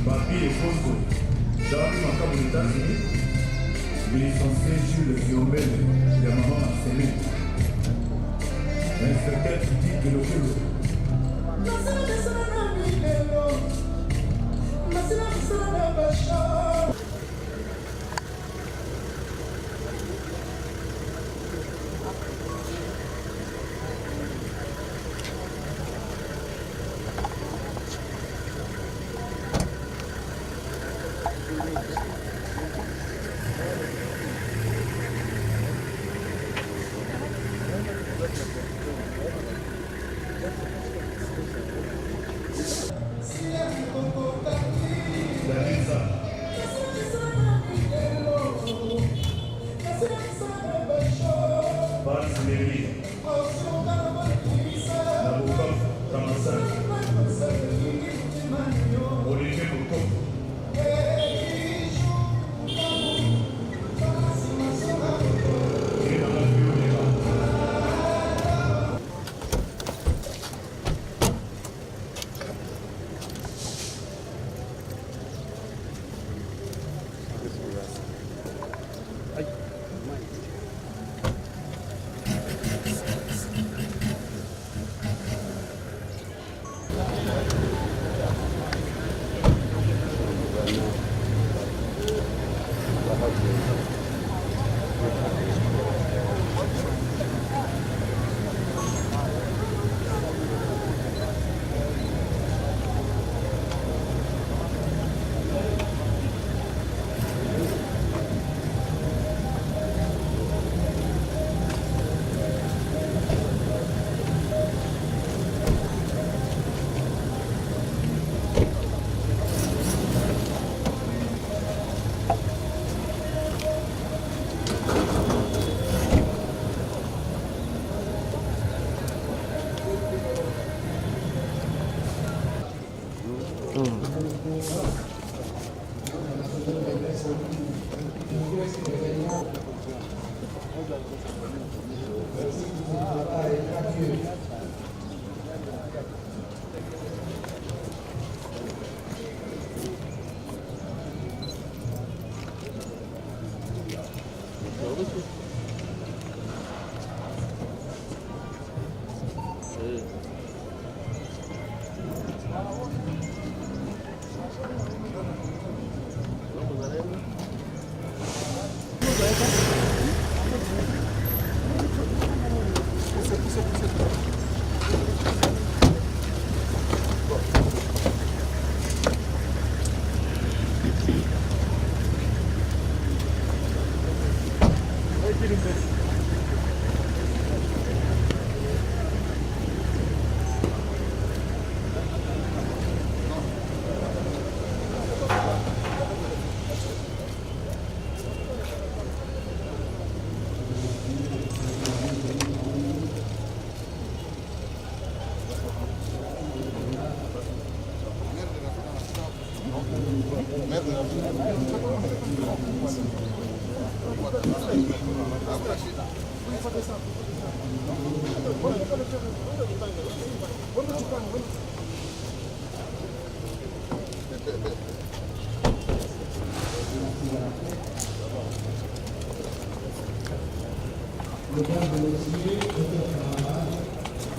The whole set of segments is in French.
Papi et Fonso, David Makam aux États-Unis, licencié Jules Fiombel, Yamama Marcelin, inspecteur Titi de l'Okelo.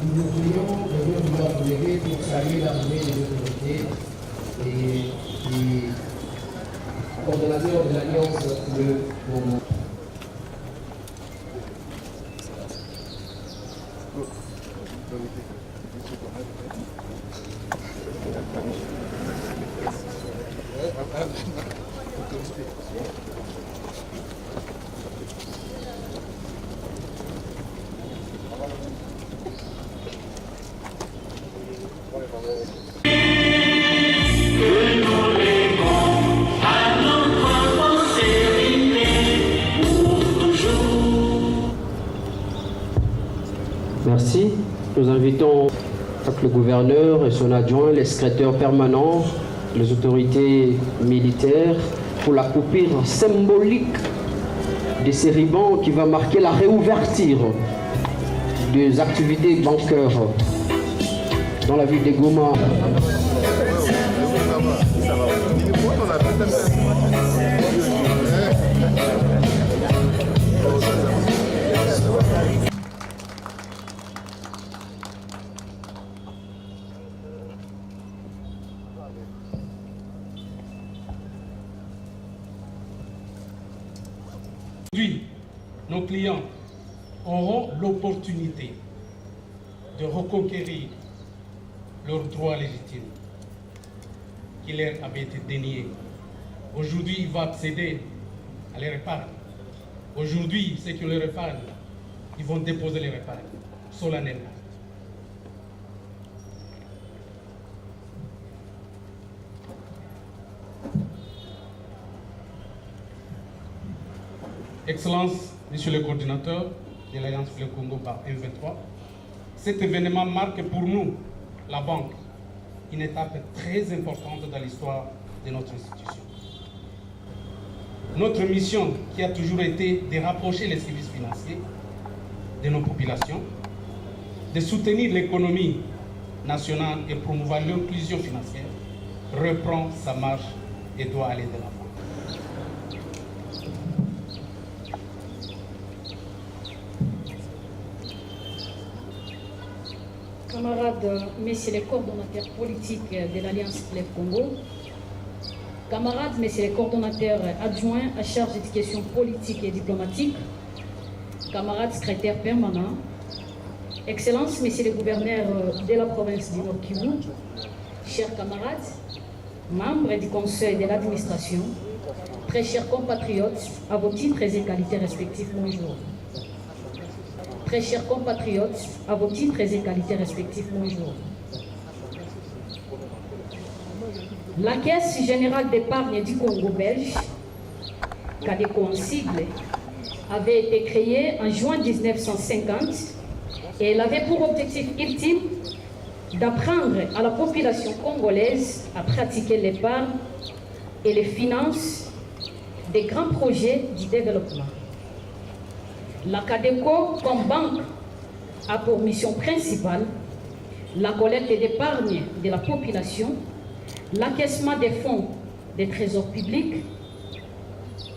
Nous devrions nous appeler pour saluer l'armée des autorités et coordonnateur de l'Alliance de Congo. Merci. Nous invitons le gouverneur et son adjoint, les secrétaires permanents, les autorités militaires pour la coupure symbolique de ces rubans qui va marquer la réouverture des activités bancaires dans la ville de Goma. Aujourd'hui, nos clients auront l'opportunité de reconquérir leurs droits légitimes qui leur avaient été déniés. Aujourd'hui, ils vont accéder à leur épargne. Aujourd'hui, ceux qui ont leur épargne, ils vont déposer leur épargne solennellement. Excellences, Monsieur le coordinateur de l'Alliance Fleuve Congo par M23, cet événement marque pour nous, la banque, une étape très importante dans l'histoire de notre institution. Notre mission, qui a toujours été de rapprocher les services financiers de nos populations, de soutenir l'économie nationale et promouvoir l'inclusion financière, reprend sa marche et doit aller de l'avant. Camarades, messieurs les coordonnateurs politiques de l'Alliance Fleuve Congo, camarades, messieurs les coordonnateurs adjoints à charge des questions politiques et diplomatiques, camarades secrétaires permanents, Excellences, messieurs les gouverneurs de la province du Nord Kivu, chers camarades, membres du conseil de l'administration, très chers compatriotes, à vos titres et qualités respectifs, bonjour. Très chers compatriotes, à vos titres et qualités respectifs, bonjour. La Caisse générale d'épargne du Congo belge, CADECO en sigle, avait été créée en juin 1950 et elle avait pour objectif ultime d'apprendre à la population congolaise à pratiquer l'épargne et les finances des grands projets du développement. La CADECO, comme banque, a pour mission principale la collecte d'épargne de la population, l'accaissement des fonds des trésors publics,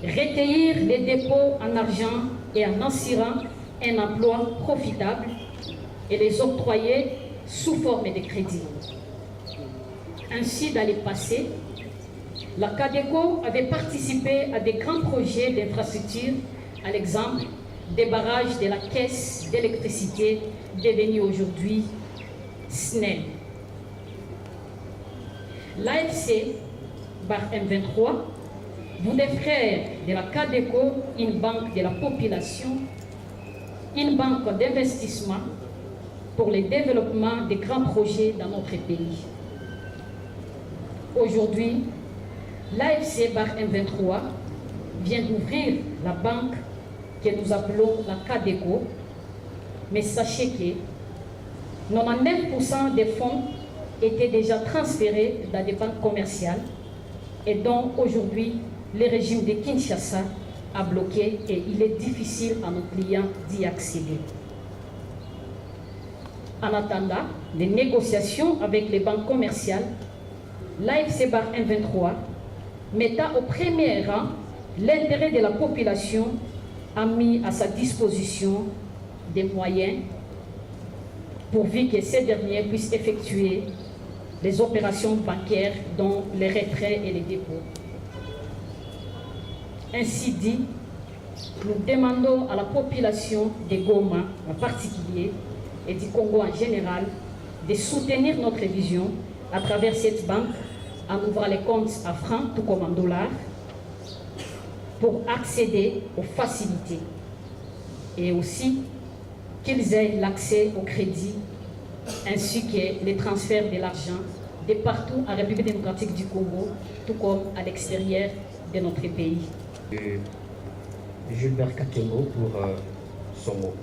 recueillir les dépôts en argent et en assurant un emploi profitable et les octroyer sous forme de crédit. Ainsi, dans le passé, la CADECO avait participé à des grands projets d'infrastructure, à l'exemple des barrages de la caisse d'électricité devenue aujourd'hui SNEL. L'AFC, bar M23, voulait faire de la CADECO une banque de la population, une banque d'investissement pour le développement des grands projets dans notre pays. Aujourd'hui, l'AFC bar M23 vient d'ouvrir la banque que nous appelons la CADECO, mais sachez que 99% des fonds étaient déjà transférés dans des banques commerciales et dont aujourd'hui le régime de Kinshasa a bloqué et il est difficile à nos clients d'y accéder. En attendant les négociations avec les banques commerciales, l'AFC bar M23 mettant au premier rang l'intérêt de la population a mis à sa disposition des moyens pourvu que ces derniers puissent effectuer les opérations bancaires dont les retraits et les dépôts. Ainsi dit, nous demandons à la population de Goma en particulier et du Congo en général de soutenir notre vision à travers cette banque en ouvrant les comptes à francs tout comme en dollars pour accéder aux facilités et aussi qu'ils aient l'accès au crédit ainsi que les transferts de l'argent de partout en République démocratique du Congo, tout comme à l'extérieur de notre pays. Gilbert Katengo pour son mot.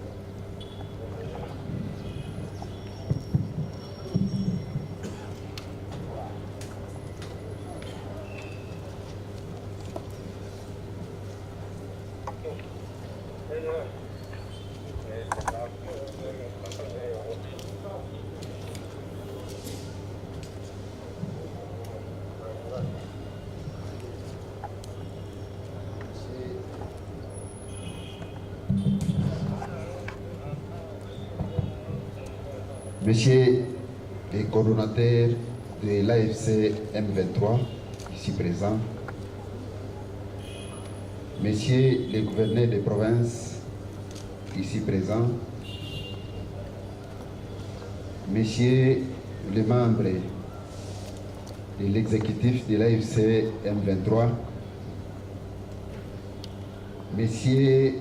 Monsieur les coordonnateurs de l'AFC M23, ici présents, Messieurs les gouverneurs des provinces ici présents, Messieurs les membres de l'exécutif de l'AFC M23, Messieurs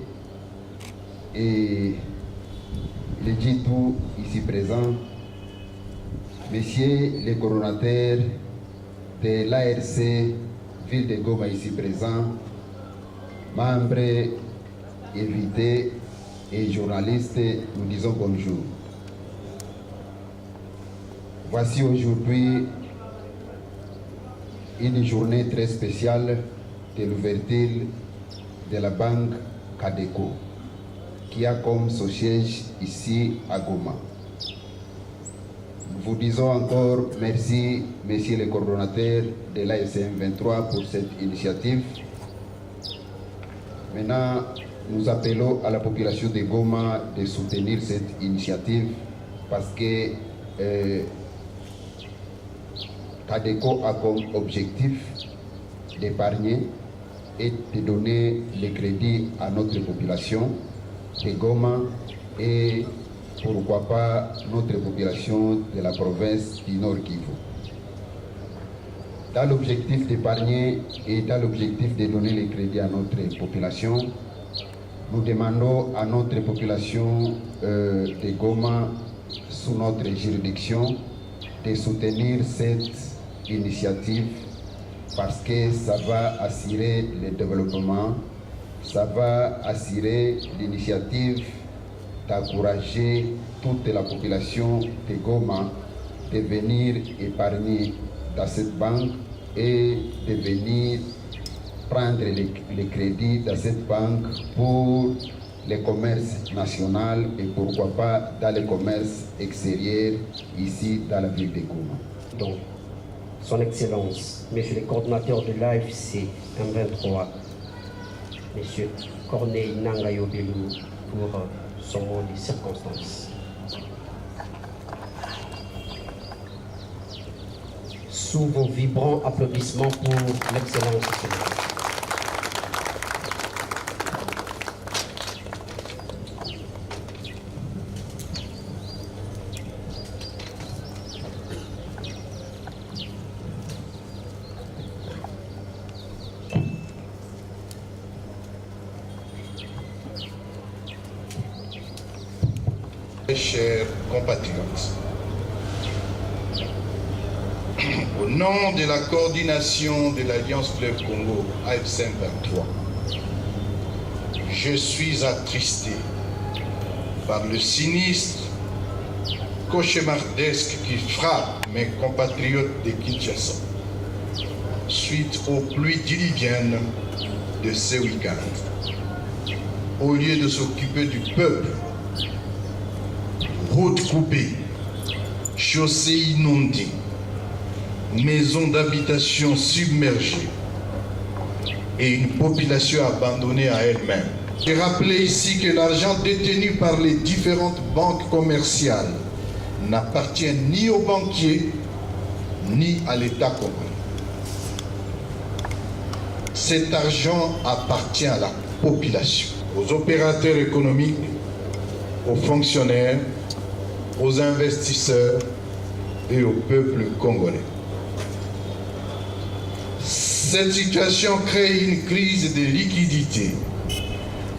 et les Djitou ici présents, Messieurs les coordonnateurs de l'ARC Ville de Goma ici présents, membres, invités et journalistes, nous disons bonjour. Voici aujourd'hui une journée très spéciale de l'ouverture de la banque Cadeco, qui a comme son siège ici à Goma. Nous vous disons encore merci, messieurs les coordonnateurs de l'AFCM 23 pour cette initiative. Maintenant, nous appelons à la population de Goma de soutenir cette initiative parce que Cadeco a comme objectif d'épargner et de donner le crédit à notre population de Goma et pourquoi pas notre population de la province du Nord Kivu. Dans l'objectif d'épargner et dans l'objectif de donner le crédit à notre population, nous demandons à notre population de Goma sous notre juridiction de soutenir cette initiative parce que ça va assurer le développement, ça va assurer l'initiative d'encourager toute la population de Goma de venir épargner dans cette banque et de venir prendre les crédits dans cette banque pour le commerce national et pourquoi pas dans le commerce extérieur ici dans la ville de Goma. Donc, Son Excellence, Monsieur le coordinateur de l'AFC M23, Monsieur Corneille Nangayo Belou, pour son mot de circonstance. Sous vos vibrants applaudissements pour l'Excellence du Sénat. Chers compatriotes, au nom de la coordination de l'Alliance Fleuve Congo AFC 23, je suis attristé par le sinistre cauchemardesque qui frappe mes compatriotes de Kinshasa suite aux pluies diluviennes de ce week-end. Au lieu de s'occuper du peuple, routes coupées, chaussées inondées, maisons d'habitation submergées et une population abandonnée à elle-même. J'ai rappelé ici que l'argent détenu par les différentes banques commerciales n'appartient ni aux banquiers ni à l'État congolais. Cet argent appartient à la population, aux opérateurs économiques, aux fonctionnaires, aux investisseurs et au peuple congolais. Cette situation crée une crise de liquidité,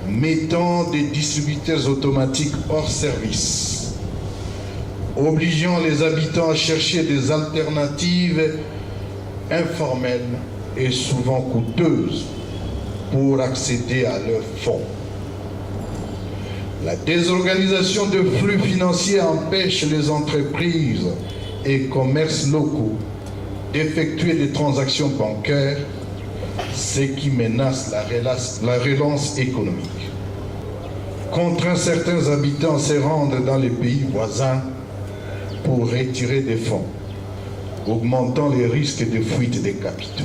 mettant des distributeurs automatiques hors service, obligeant les habitants à chercher des alternatives informelles et souvent coûteuses pour accéder à leurs fonds. La désorganisation de flux financiers empêche les entreprises et commerces locaux d'effectuer des transactions bancaires, ce qui menace la relance économique. Contraint certains habitants à se rendre dans les pays voisins pour retirer des fonds, augmentant les risques de fuite des capitaux.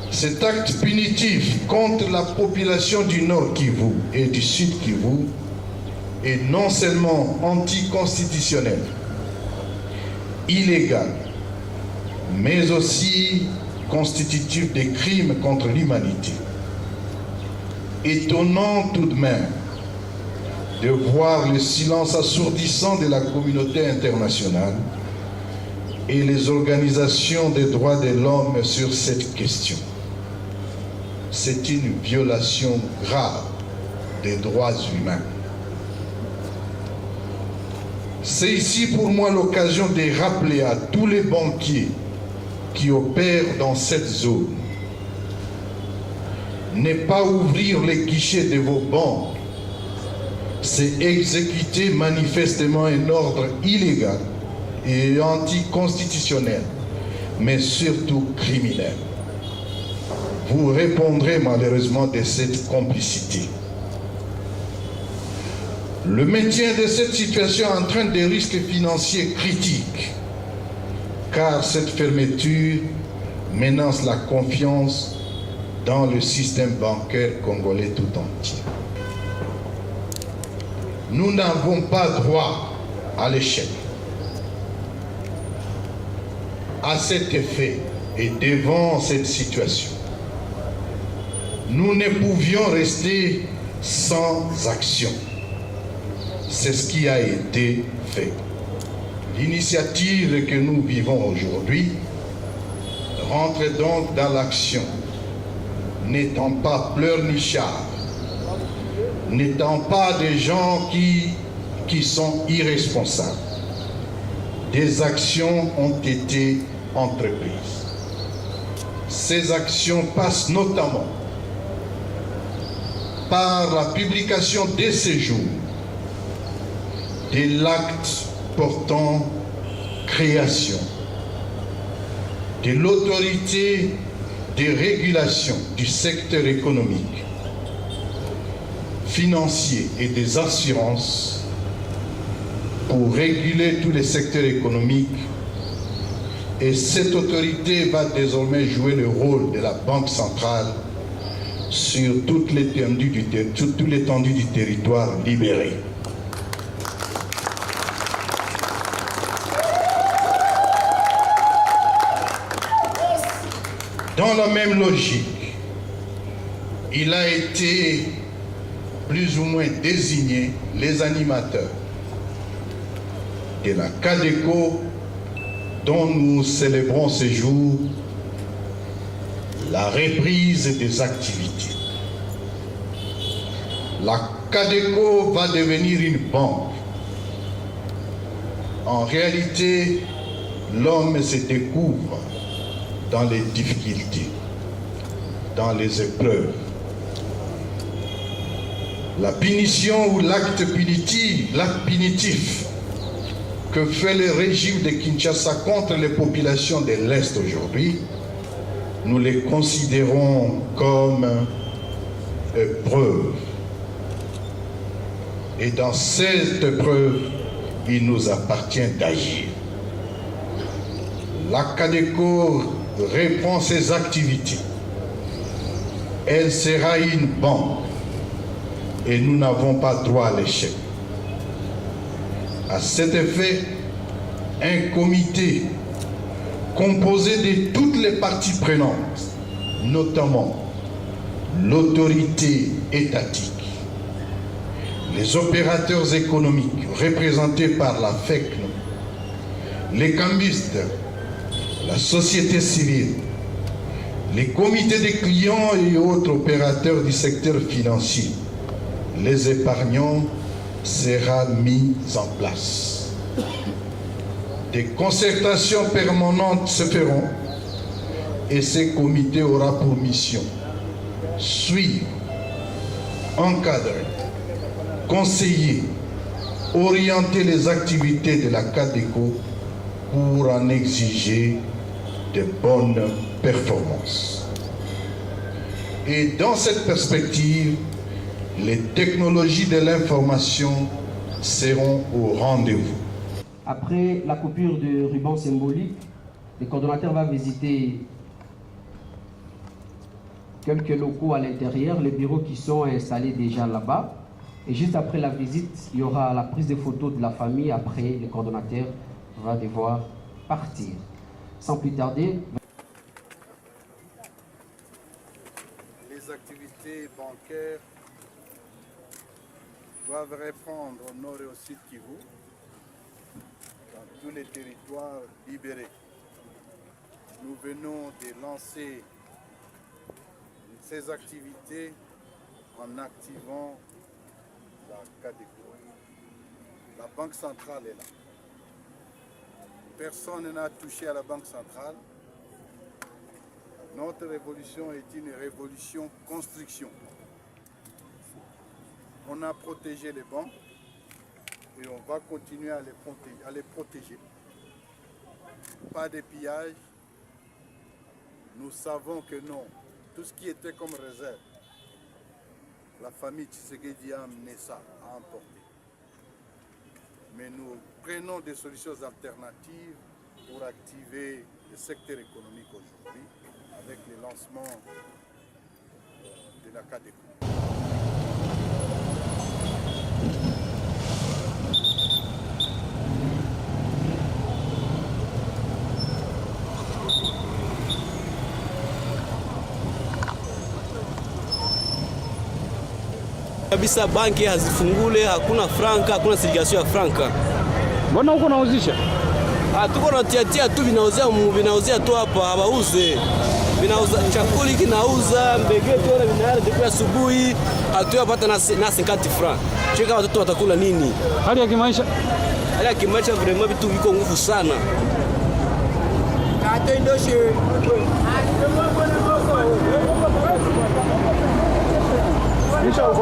Cet acte punitif contre la population du Nord Kivu et du Sud Kivu est non seulement anticonstitutionnel, illégal, mais aussi constitutifs des crimes contre l'humanité. Étonnant tout de même de voir le silence assourdissant de la communauté internationale et les organisations des droits de l'homme sur cette question. C'est une violation grave des droits humains. C'est ici pour moi l'occasion de rappeler à tous les banquiers qui opèrent dans cette zone, ne pas ouvrir les guichets de vos banques, c'est exécuter manifestement un ordre illégal et anticonstitutionnel, mais surtout criminel. Vous répondrez malheureusement de cette complicité. Le maintien de cette situation entraîne des risques financiers critiques, car cette fermeture menace la confiance dans le système bancaire congolais tout entier. Nous n'avons pas droit à l'échec. À cet effet et devant cette situation, nous ne pouvions rester sans action. C'est ce qui a été fait. L'initiative que nous vivons aujourd'hui rentre donc dans l'action, n'étant pas pleurnichards, n'étant pas des gens qui sont irresponsables. Des actions ont été entreprises. Ces actions passent notamment par la publication dès ces jours de l'acte portant création de l'autorité de régulation du secteur économique, financier et des assurances pour réguler tous les secteurs économiques. Et cette autorité va désormais jouer le rôle de la Banque centrale sur toute l'étendue du territoire libéré. Dans la même logique, il a été plus ou moins désigné les animateurs de la CADECO dont nous célébrons ce jour la reprise des activités. La CADECO va devenir une banque. En réalité, l'homme se découvre dans les difficultés, dans les épreuves. La punition ou l'acte punitif que fait le régime de Kinshasa contre les populations de l'Est aujourd'hui, nous les considérons comme épreuve. Et dans cette épreuve, il nous appartient d'agir. La CADECO reprend ses activités. Elle sera une banque et nous n'avons pas droit à l'échec. À cet effet, un comité composé de toutes les parties prenantes, notamment l'autorité étatique, les opérateurs économiques représentés par la FECN, les cambistes, la société civile, les comités des clients et autres opérateurs du secteur financier, les épargnants, sera mis en place. Des concertations permanentes se feront et ces comités auront pour mission suivre, encadrer, conseiller, orienter les activités de la CADECO pour en exiger de bonnes performances. Et dans cette perspective, les technologies de l'information seront au rendez-vous. Après la coupure de ruban symbolique, le coordonnateur va visiter quelques locaux à l'intérieur, les bureaux qui sont installés déjà là-bas. Et juste après la visite, il y aura la prise de photos de la famille. Après, le coordonnateur va devoir partir. Sans plus tarder... activités bancaires doivent reprendre au nord et au sud Kivu, dans tous les territoires libérés. Nous venons de lancer ces activités en activant la CADECO. La Banque centrale est là. Personne n'a touché à la Banque centrale. Notre révolution est une révolution construction. On a protégé les banques et on va continuer à les protéger. Pas de pillage. Nous savons que non. Tout ce qui était comme réserve, la famille Tshisekedi a amené ça, a emporté. Mais nous prenons des solutions alternatives pour activer le secteur économique aujourd'hui avec le lancement de la CADECO. Kabisa banki hazifungule, hakuna franka, hakuna sirikasio ya franka. Mbona huko nauzisha? Tuko na tia tu vinauzia tu hapa, hawauze. Vinauza chakuli kinauza, mbegeti wala vinara depuis asubuhi, hatuyapata na 50 francs. Cheka watoto watakula nini? Hali ya kimaisha? Hali ya kimaisha vraiment vitu viko nguvu sana. Kato indoshe. Deixa eu